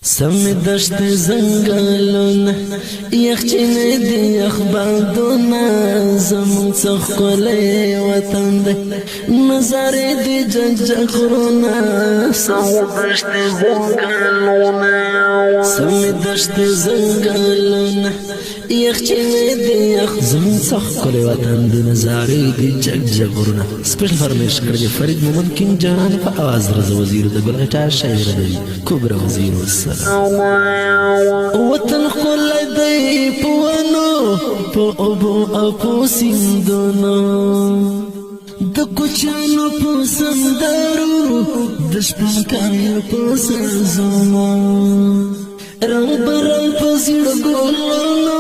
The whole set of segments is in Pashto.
سمی دشت زنگلون یخچین دی یخ بادونا زمون څخ کلی وطن دی نظر دی جگ غرونا سمی دشت زنگلون سمی دشت زنگلون یخچین دی یخ زمون څخ کلی وطن دی نظر دی جگ غرونا سپیشل فرمیش کړی فرید مومن کینگ جان په आवाज رضا وزیر د ګل ټا شاعر دی کوبرا وزیر وطن خلای دی پوانو پو ابو اپو سندونو د کوچانو په سندرو د شپانکانو په سازونو رنگ برنگ په زیړ ګلونو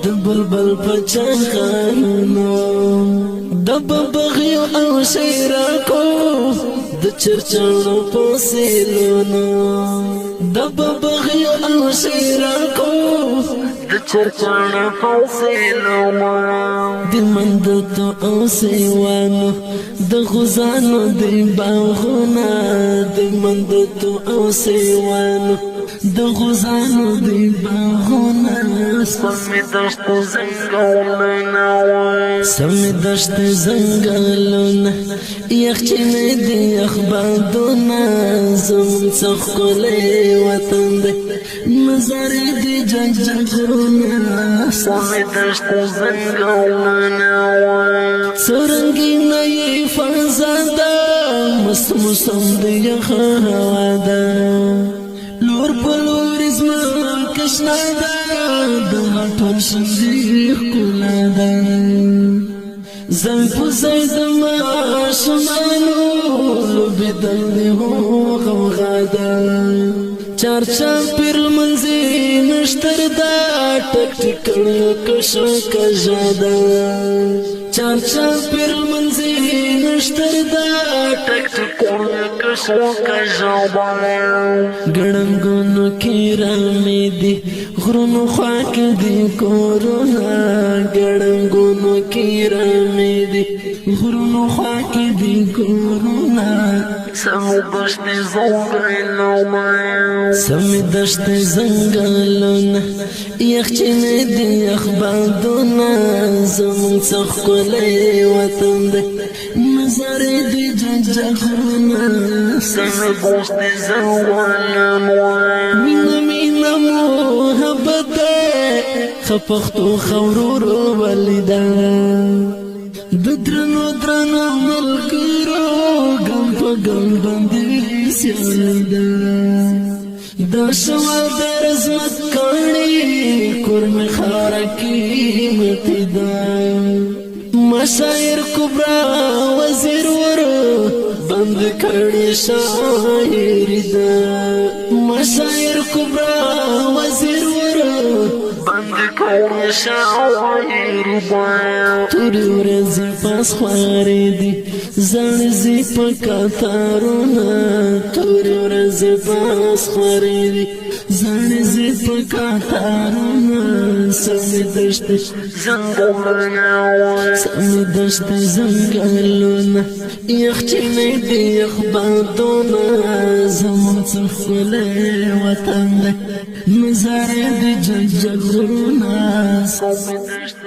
د بلبل په چنخانو د بغیو او شیراکو د چرچانو په سیلونو د بغیو او شیراکو د چرچانو په سیلونو د مندتو او سیوانو د غزانو د باغونه د مندتو او سیوانو د غزانو د باغونه سمی دشت زنگلونه سمی دشت زنگلونه یخچین دی یخ بادونا زمون څخ کلی وطن دی نظر دی جگ غرونا سمی دشت زنگلونه څرنګینه یې فضا ده مست موسم دی یخ هوا ده لور په لور زما کشنا ده د ټول شنځي ښکلا ده زم په ځای د ماشومانو لوبېدل دې غوغا ده چارچا پیر لمنځي نشتر ده ټک ټک کشکژه ده چارچا پیر لمنځي نشتر ده ټک ټک کشکژه ده ګړنګونو کې رامې دي غرونو خوا کې دي کورونه ګړنګونو کې رامې دي غرونو خوا کې دي کورونه سمی دشت زنگلونه سمی دشت زنگلونه یخچین دی یخ بادونا زمون څخ کلی وطن دی نظر دی جگ غرونا سمی دشت زنگلونه مینا مینا محبت خپختو خورورو ولیدا د درنو درنو ملګرو ګم په ګم باندې سیالیدا د شمال د رزمت کړي کور می خارا قیمتي ده مشاعر کبرا وزیر ور بند کړي شاعر ده مشاعر کبرا وزیر ور بند کړي شاعر ده توري ورځې پاس خوارې دي زړ زی په کتارونه توري ورځې پاس خوارې دي زړ زی په کتارونه سمی دشت زنګلونه سمی دشت زنګلونه یخچین دی یخ بادونا زمون څخ کلی وطن دی نظر دی جگ غرونا سمی دشت